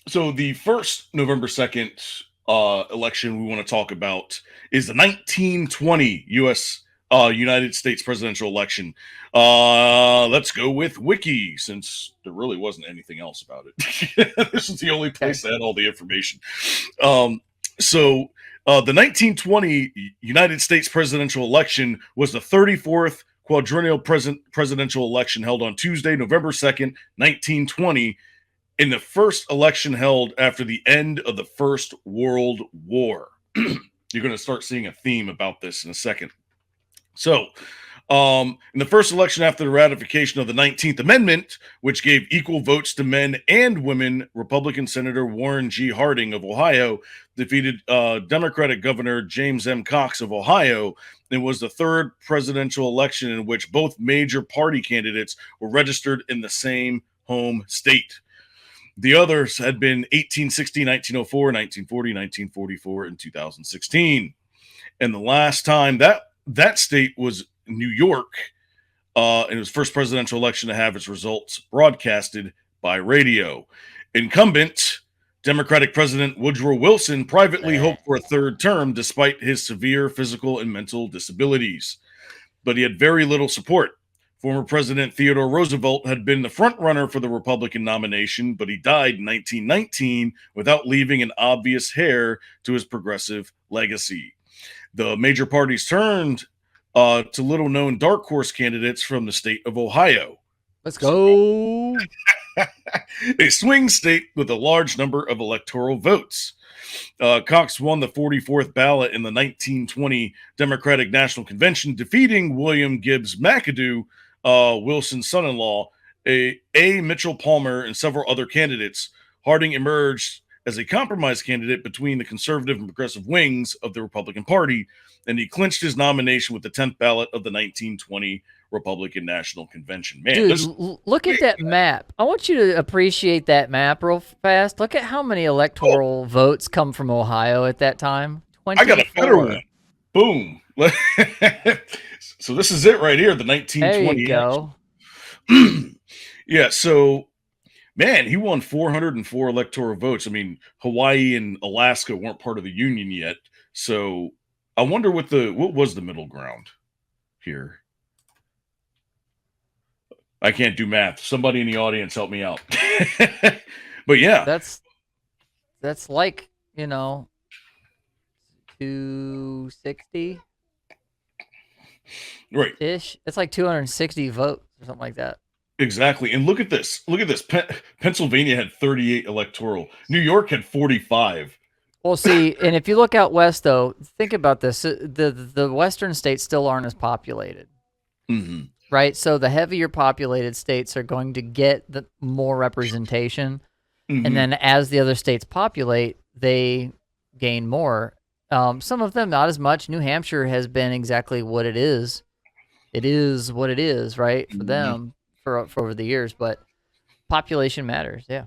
So the first November 2nd election we want to talk about is the 1920 U.S. United States presidential election. Let's go with Wiki, since there really wasn't anything else about it. This is the only place that had all the information. Um, the 1920 United States presidential election was the 34th quadrennial presidential election held on Tuesday, November 2nd, 1920, in the first election held after the end of the First World War. You're going to start seeing a theme about this in a second. So, in the first election after the ratification of the 19th Amendment, which gave equal votes to men and women, Republican Senator Warren G. Harding of Ohio defeated Democratic Governor James M. Cox of Ohio, and was the third presidential election in which both major party candidates were registered in the same home state. The others had been 1860, 1904, 1940, 1944, and 2016. And the last time that state was New York, and it was the first presidential election to have its results broadcasted by radio. Incumbent Democratic President Woodrow Wilson privately hoped for a third term despite his severe physical and mental disabilities, but he had very little support. Former President Theodore Roosevelt had been the frontrunner for the Republican nomination, but he died in 1919 without leaving an obvious heir to his progressive legacy. The major parties turned to little-known dark horse candidates from the state of Ohio. Let's go. A swing state with a large number of electoral votes. Cox won the 44th ballot in the 1920 Democratic National Convention, defeating William Gibbs McAdoo, Wilson's son-in-law, A. Mitchell Palmer, and several other candidates. Harding emerged as a compromise candidate between the conservative and progressive wings of the Republican Party, and he clinched his nomination with the 10th ballot of the 1920 Republican National Convention. Man, dude, look at that map. I want you to appreciate that map real fast. Look at how many electoral votes come from Ohio at that time. 24. I got a better one. Boom. So this is it right here, the 1920. There you go. Yeah, so, man, he won 404 electoral votes. I mean, Hawaii and Alaska weren't part of the Union yet, so I wonder what was the middle ground here. I can't do math. Somebody in the audience help me out. But yeah. That's like, 260. Right. Ish. It's like 260 votes or something like that. Exactly. And look at this. Pennsylvania had 38 electoral. New York had 45. Well, see, and if you look out west, though, think about this. The western states still aren't as populated. Mm-hmm. Right? So the heavier populated states are going to get the more representation. Mm-hmm. And then as the other states populate, they gain more. Some of them not as much. New Hampshire has been exactly what it is. It is what it is, right? For them for over the years, but population matters. Yeah.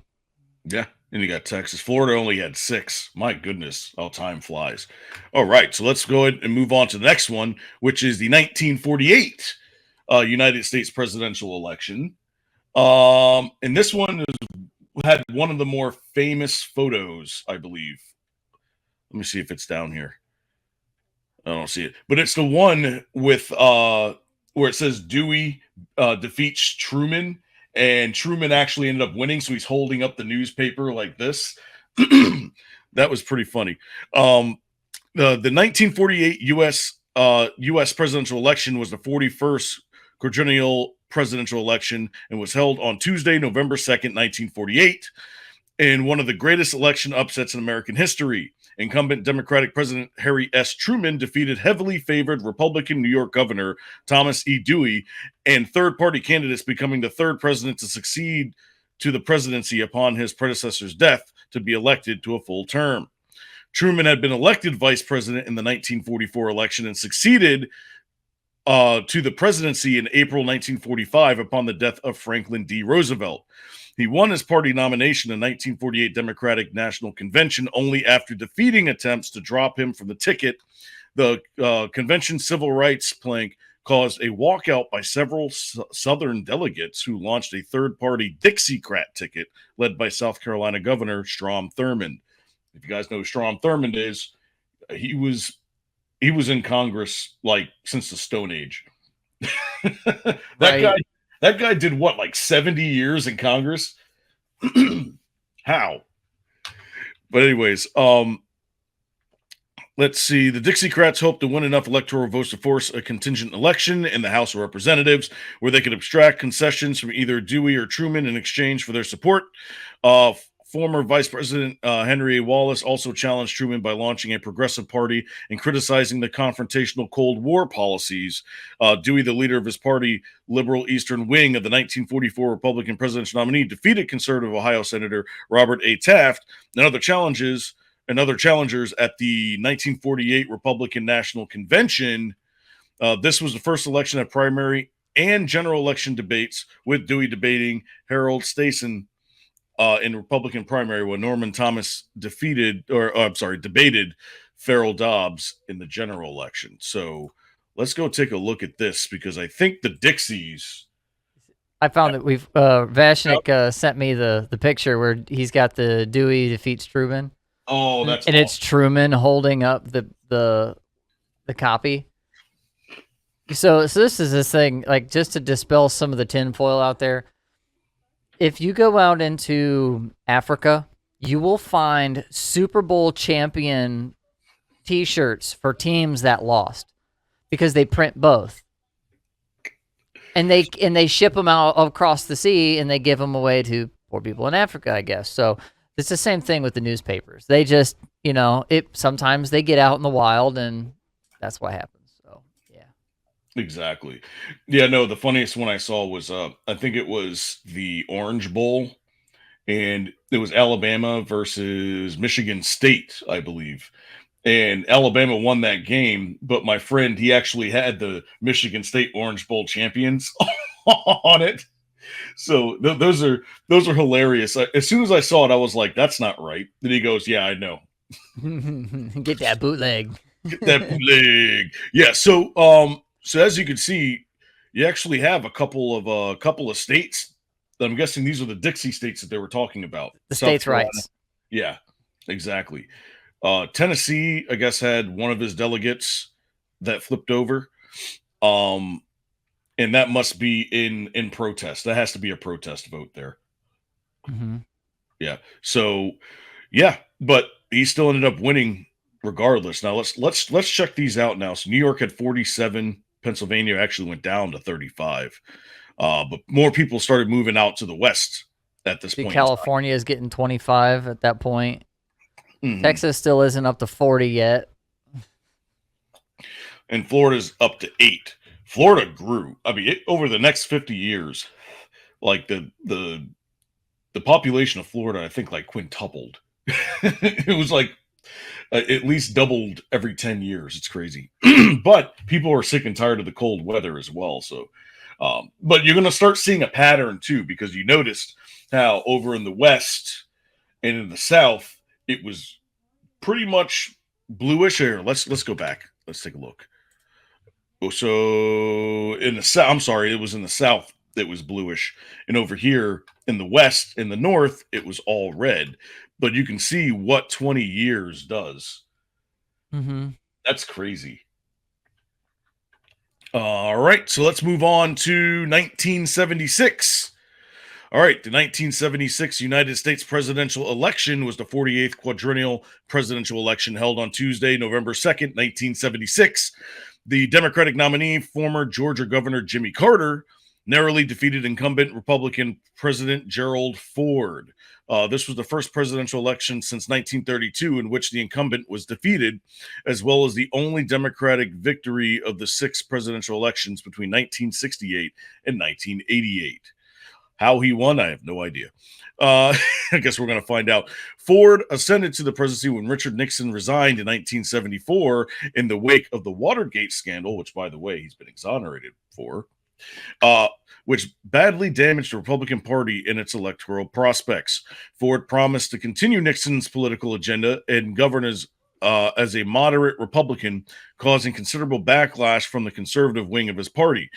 Yeah. And you got Texas. Florida only had 6. My goodness, how time flies. All right. So let's go ahead and move on to the next one, which is the 1948 United States presidential election. And this one had one of the more famous photos, I believe. Let me see if it's down here. I don't see it. But it's the one with where it says Dewey defeats Truman, and Truman actually ended up winning, so he's holding up the newspaper like this. That was pretty funny. The 1948 U.S. presidential election was the 41st quadrennial presidential election and was held on Tuesday, November 2nd, 1948, in one of the greatest election upsets in American history. Incumbent Democratic President Harry S. Truman defeated heavily favored Republican New York Governor Thomas E. Dewey, and third-party candidates, becoming the third president to succeed to the presidency upon his predecessor's death to be elected to a full term. Truman had been elected vice president in the 1944 election and succeeded to the presidency in April 1945 upon the death of Franklin D. Roosevelt. He won his party nomination in the 1948 Democratic National Convention only after defeating attempts to drop him from the ticket. The convention civil rights plank caused a walkout by several Southern delegates who launched a third-party Dixiecrat ticket led by South Carolina Governor Strom Thurmond. If you guys know who Strom Thurmond is, he was in Congress like since the Stone Age. Right. That guy did what, like 70 years in Congress? How? But anyways, let's see. The Dixiecrats hope to win enough electoral votes to force a contingent election in the House of Representatives where they could abstract concessions from either Dewey or Truman in exchange for their support. Former Vice President Henry A. Wallace also challenged Truman by launching a progressive party and criticizing the confrontational Cold War policies. Dewey, the leader of his party, liberal Eastern wing of the 1944 Republican presidential nominee, defeated conservative Ohio Senator Robert A. Taft and other challengers at the 1948 Republican National Convention. This was the first election at primary and general election debates, with Dewey debating Harold Stason in Republican primary when Norman Thomas debated Farrell Dobbs in the general election. So let's go take a look at this, because I think the Dixies. I found that we've Vashnik sent me the picture where he's got the Dewey defeats Truman. Oh, that's and awesome. It's Truman holding up the copy. So this is this thing, like, just to dispel some of the tinfoil out there. If you go out into Africa, you will find Super Bowl champion T-shirts for teams that lost, because they print both, and they ship them out across the sea, and they give them away to poor people in Africa, I guess. So it's the same thing with the newspapers. They just, sometimes they get out in the wild, and that's what happens. Exactly. Yeah, no, the funniest one I saw was I think it was the Orange Bowl, and it was Alabama versus Michigan State, I believe. And Alabama won that game, but my friend, he actually had the Michigan State Orange Bowl champions on it. So those are hilarious. As soon as I saw it, I was like, that's not right. Then he goes, yeah, I know. Get that bootleg. Get that bootleg. Yeah, so as you can see, you actually have a couple of states. I'm guessing these are the Dixie states that they were talking about. The states' rights. Yeah, exactly. Tennessee, I guess, had one of his delegates that flipped over, and that must be in protest. That has to be a protest vote there. Mm-hmm. Yeah. So, yeah, but he still ended up winning regardless. Now let's check these out now. So New York had 47. Pennsylvania actually went down to 35. But more people started moving out to the west at this point. California is getting 25 at that point. Mm-hmm. Texas still isn't up to 40 yet. And Florida's up to 8. Florida grew. I mean, over the next 50 years, like the population of Florida, I think, like quintupled. It was like at least doubled every 10 years. It's crazy. But people are sick and tired of the cold weather as well. So, but you're going to start seeing a pattern too, because you noticed how over in the West and in the South, it was pretty much bluish here. Let's go back. Let's take a look. So in the South, I'm sorry, it was in the South that was bluish. And over here in the West, in the North, it was all red. But you can see what 20 years does. Mm-hmm. That's crazy. All right, so let's move on to 1976. All right, the 1976 United States presidential election was the 48th quadrennial presidential election held on Tuesday, November 2nd, 1976. The Democratic nominee, former Georgia Governor Jimmy Carter, narrowly defeated incumbent Republican President Gerald Ford. This was the first presidential election since 1932 in which the incumbent was defeated, as well as the only Democratic victory of the 6 presidential elections between 1968 and 1988. How he won, I have no idea. I guess we're going to find out. Ford ascended to the presidency when Richard Nixon resigned in 1974 in the wake of the Watergate scandal, which, by the way, he's been exonerated for, which badly damaged the Republican Party and its electoral prospects. Ford promised to continue Nixon's political agenda and govern as as a moderate Republican, causing considerable backlash from the conservative wing of his party.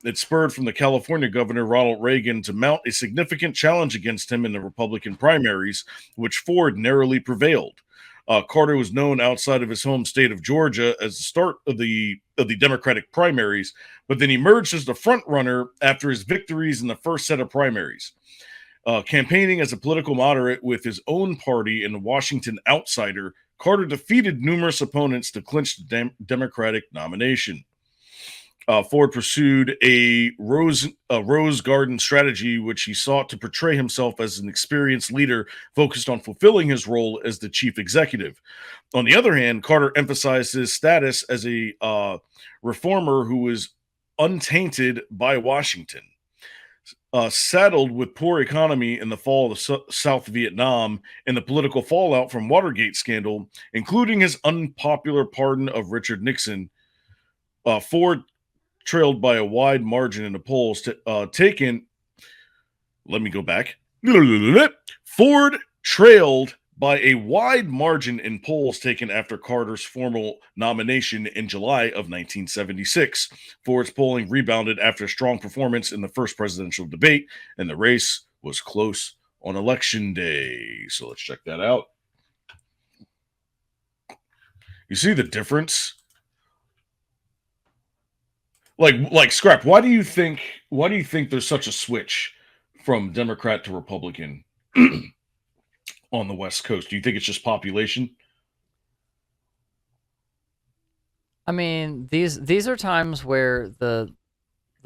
It spurred from the California governor, Ronald Reagan, to mount a significant challenge against him in the Republican primaries, which Ford narrowly prevailed. Carter was known outside of his home state of Georgia as the start of the Democratic primaries, but then emerged as the front runner after his victories in the first set of primaries. Campaigning as a political moderate with his own party and a Washington outsider, Carter defeated numerous opponents to clinch the Democratic nomination. Ford pursued a rose garden strategy, which he sought to portray himself as an experienced leader focused on fulfilling his role as the chief executive. On the other hand, Carter emphasized his status as a reformer who was untainted by Washington. Saddled with poor economy in the fall of South Vietnam and the political fallout from Watergate scandal, including his unpopular pardon of Richard Nixon, Ford trailed by a wide margin in the polls taken. Let me go back. Ford trailed by a wide margin in polls taken after Carter's formal nomination in July of 1976. Ford's polling rebounded after a strong performance in the first presidential debate, and the race was close on Election Day. So let's check that out. You see the difference? Like Skrapp, why do you think there's such a switch from Democrat to Republican on the West Coast? Do you think it's just population? I mean, these are times where the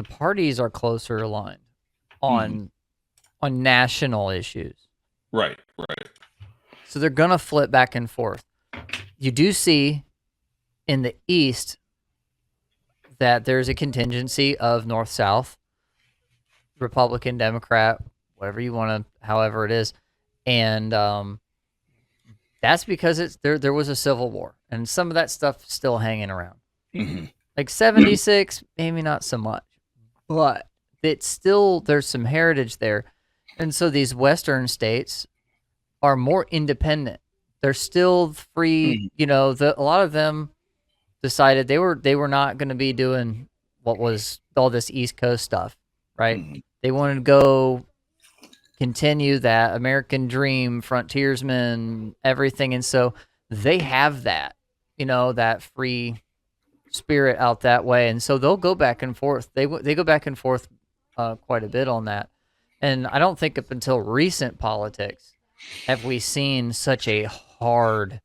parties are closer aligned on national issues. Right. So they're gonna flip back and forth. You do see in the East that there's a contingency of North-South, Republican, Democrat, whatever you want to, however it is. And that's because there was a civil war. And some of that stuff still hanging around. Mm-hmm. Like 76, maybe not so much. But it's still, there's some heritage there. And so these Western states are more independent. They're still free. You know, a lot of them decided they were not going to be doing what was all this East Coast stuff, right? They wanted to go continue that American dream, frontiersmen, everything. And so they have that, you know, that free spirit out that way. And so they'll go back and forth. They go back and forth quite a bit on that. And I don't think up until recent politics have we seen such a hard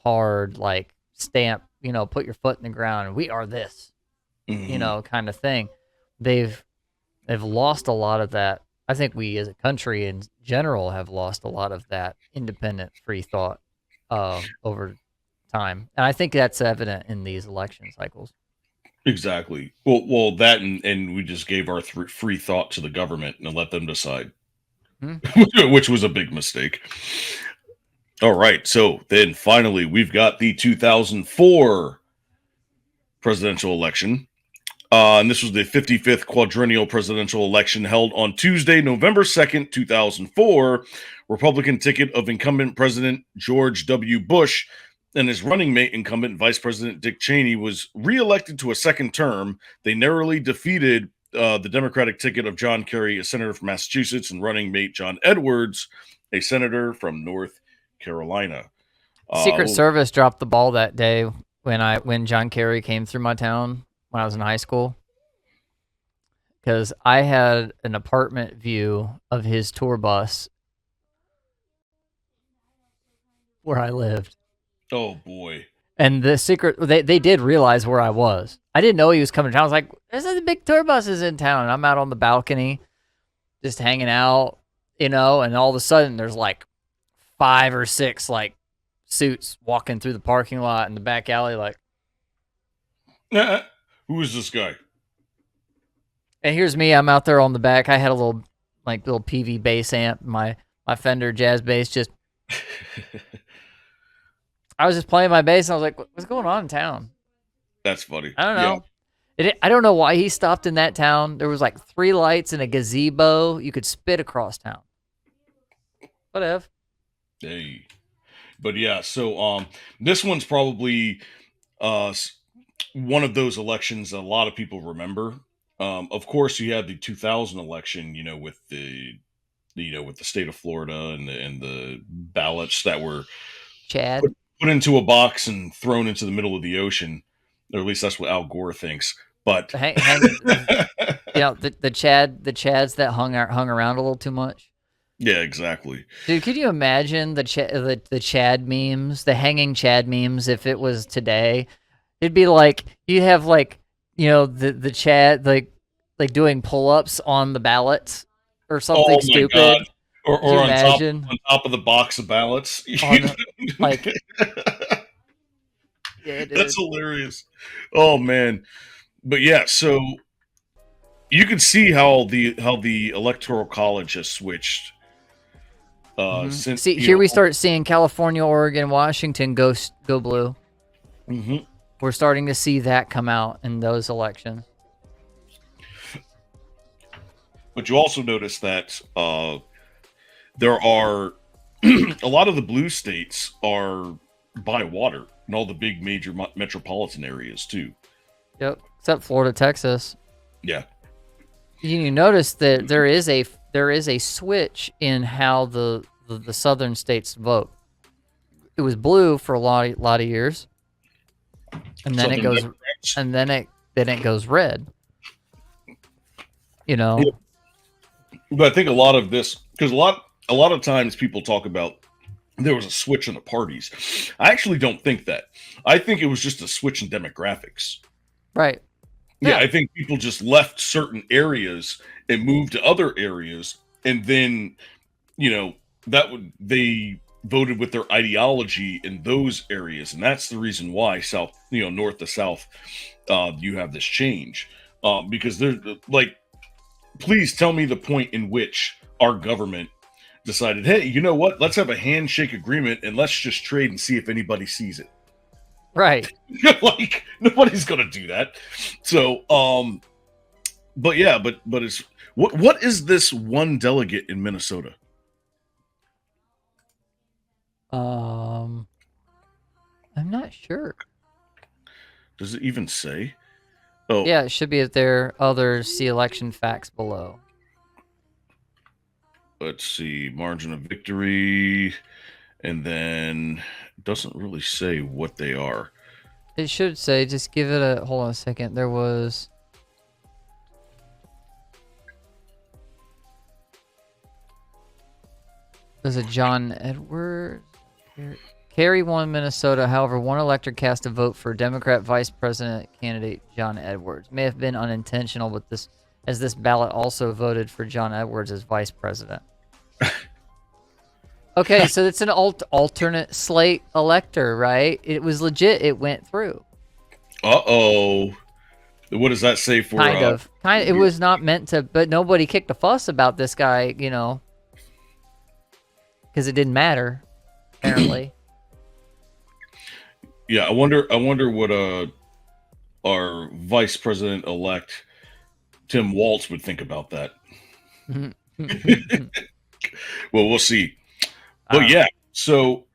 like stamp, you know, put your foot in the ground and we are this, you know, kind of thing. They've lost a lot of that. I think we as a country in general have lost a lot of that independent free thought over time. And I think that's evident in these election cycles. Exactly. Well, that and we just gave our free thought to the government and let them decide, which was a big mistake. All right. So then finally, we've got the 2004 presidential election. And this was the 55th quadrennial presidential election held on Tuesday, November 2nd, 2004. Republican ticket of incumbent President George W. Bush and his running mate, incumbent Vice President Dick Cheney, was reelected to a second term. They narrowly defeated the Democratic ticket of John Kerry, a senator from Massachusetts, and running mate John Edwards, a senator from North Carolina. Secret Service dropped the ball that day when John Kerry came through my town when I was in high school, because I had an apartment view of his tour bus where I lived. Oh boy. And the secret, they did realize where I was. I didn't know he was coming to town. I was like, there's a big tour buses in town. And I'm out on the balcony just hanging out, you know, and all of a sudden there's like 5 or 6 like suits walking through the parking lot in the back alley like, who is this guy? And here's me. I'm out there on the back. I had a little PV bass amp, my Fender jazz bass. Just I was just playing my bass, and I was like, "What's going on in town?" That's funny. I don't know. Yeah. I don't know why he stopped in that town. There was like 3 lights and a gazebo. You could spit across town. Whatever. Hey. But yeah, so this one's probably uh one of those elections a lot of people remember. Of course, you had the 2000 election, with with the state of Florida and the ballots that were Chad. put into a box and thrown into the middle of the ocean, or at least that's what Al Gore thinks. But The Chads that hung around a little too much. yeah, exactly. Dude, could you imagine the Chad memes, the hanging Chad memes if it was today? It'd be like you have the Chad like doing pull-ups on the ballots or Oh something my god! stupid. Could Or you on top imagine of the box of ballots. on like yeah, That's dude. hilarious. Oh man. But yeah, so you can see how the electoral college has switched since See, here we start seeing California, Oregon, Washington go blue. Mhm. We're starting to see that come out in those elections. But you also notice that there are a lot of the blue states are by water in all the big major metropolitan areas too. Yep, except Florida, Texas. Yeah. You notice that there is a switch in how the southern states vote. It was blue for a lot of years, and then it Southern goes Democrats. and then it goes red. You know, Yeah. But I think a lot of this, because a lot of times people talk about there was a switch in the parties. I actually don't think that. I think it was just a switch in demographics. right? Yeah, Yeah, I think people just left certain areas and moved to other areas, and then you know that would they voted with their ideology in those areas, and that's the reason why north to south, you have this change, because there's like, please tell me the point in which our government decided, hey, you know what? Let's have a handshake agreement and let's just trade and see if anybody sees it. right. Like nobody's gonna do that. So, but yeah, but it's what is this one delegate in Minnesota? Um, I'm not sure. Does it even say? Oh, Yeah, it should be at their other see election facts below. let's see, margin of victory, and then it doesn't really say what they are. It should say, just give it a, hold on a second. There's a John Edwards. Kerry won Minnesota. However, one elector cast a vote for Democrat vice president candidate John Edwards. May have been unintentional, but this ballot also voted for John Edwards as vice president. Okay, so it's an alternate slate elector, right? It was legit. It went through. Uh-oh. What does that say for Kind of. It was not meant to, but nobody kicked a fuss about this guy, because it didn't matter, apparently. Yeah, I wonder what our vice president elect Tim Walz would think about that. Well, we'll see. But yeah, so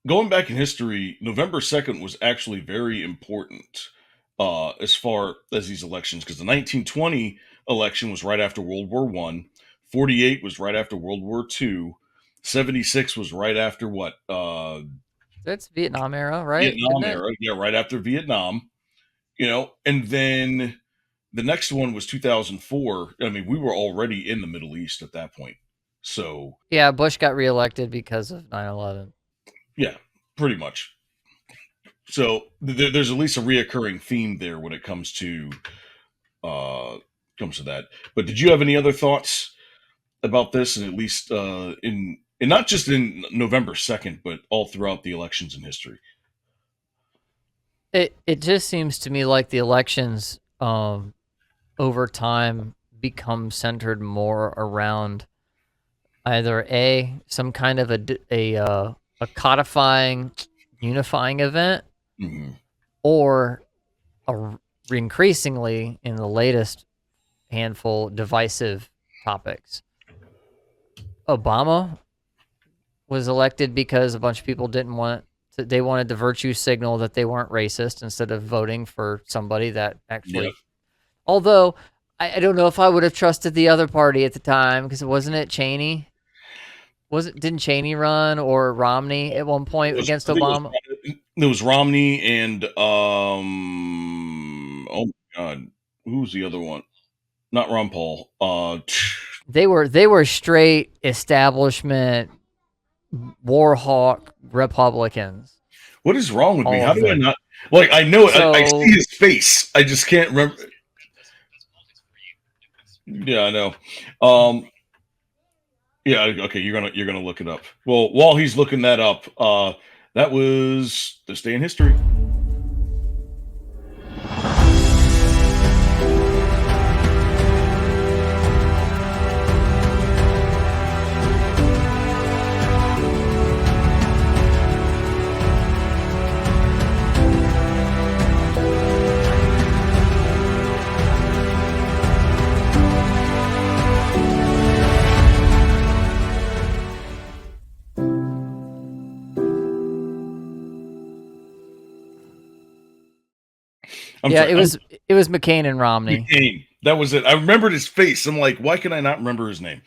going back in history, November 2nd was actually very important as far as these elections, because the 1920 election was right after World War One, 48 was right after World War II, 76 was right after what? That's Vietnam era, right? Vietnam Isn't it? era. Yeah, right after Vietnam. And then the next one was 2004. I mean, we were already in the Middle East at that point. So, Yeah, Bush got reelected because of 9/11. yeah, pretty much. So there's at least a reoccurring theme there when it comes to that. But did you have any other thoughts about this, and at least in and not just in November 2nd, but all throughout the elections in history? It just seems to me like the elections over time become centered more around either some kind of a codifying, unifying event, Hmm. or increasingly in the latest handful divisive topics. Obama was elected because a bunch of people they wanted the virtue signal that they weren't racist instead of voting for somebody that Yep. actually. Although I don't know if I would have trusted the other party at the time because wasn't it Cheney? Didn't Cheney run or Romney at one point against I think Obama? it was Romney and oh my god, who was the other one? Not Ron Paul. They were straight establishment war hawk Republicans. What is wrong with me? All How of do I them. not like? I know it. I So see his face. I just can't remember. Yeah, I know. Yeah. Okay. You're gonna look it up. Well, while he's looking that up, that was this day in history. yeah, it was McCain and Romney. McCain. That was it. I remembered his face. I'm like, why can I not remember his name?